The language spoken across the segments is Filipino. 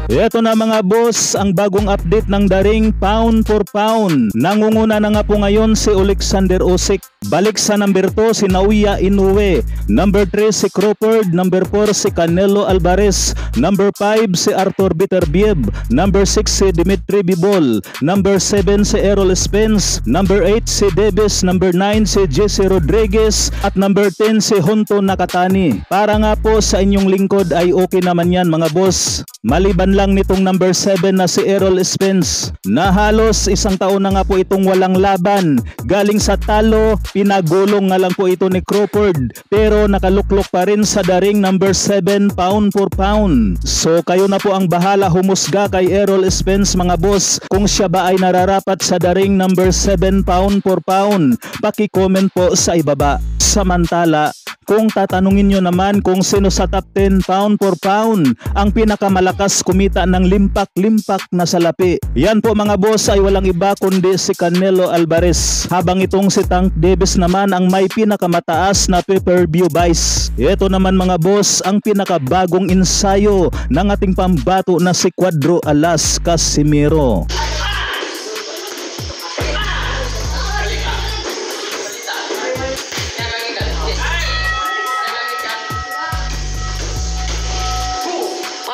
Ito na mga boss, ang bagong update ng daring pound for pound. Nangunguna na nga po ngayon si Alexander Usyk. Balik sa number 2 si Naoya Inoue. Number 3 si Crawford. Number 4 si Canelo Alvarez. Number 5 si Arthur Beterbiev. Number 6 si Dimitri Bivol. Number 7 si Errol Spence. Number 8 si Davis. Number 9 si Jesse Rodriguez. At number 10 si Hunto Nakatani. Para nga po sa inyong lingkod ay okay naman yan mga boss. Maliban lang nitong number 7 na si Errol Spence na halos isang taon na nga po itong walang laban. Galing sa talo, pinagulong nga lang po ito ni Crawford, pero nakaluklok pa rin sa daring number 7 pound for pound. So kayo na po ang bahala humusga kay Errol Spence mga boss, kung siya ba ay nararapat sa daring number 7 pound for pound. Paki-comment po sa ibaba. Samantala, kung tatanungin nyo naman kung sino sa top 10 pound for pound ang pinakamalakas kumita ng limpak-limpak na salapi, yan po mga boss ay walang iba kundi si Canelo Alvarez. Habang itong si Tank Davis naman ang may pinakamataas na pay-per-view buys. Ito naman mga boss ang pinakabagong ensayo ng ating pambato na si Cuadro Alas Casimiro.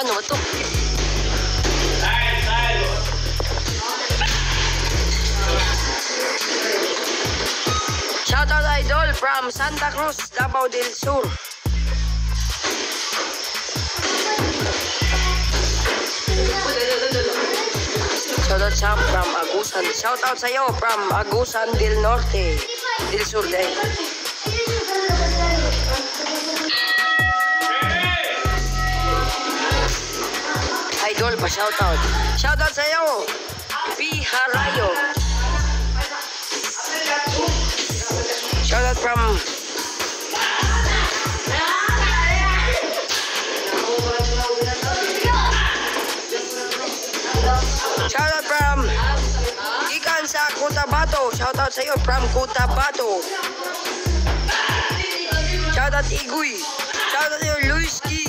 Ano ba ito? Shoutout idol from Santa Cruz, Davao del Sur. Shoutout Sam from Agusan. Shoutout sa'yo from Agusan del Norte, del Sur din. Idol pa shoutout. Shoutout sa'yo, P. Harayo. Shoutout from Ikan sa Cotabato. Shoutout sa'yo from Cotabato. Shoutout Iguy. Shoutout sa'yo Luiski.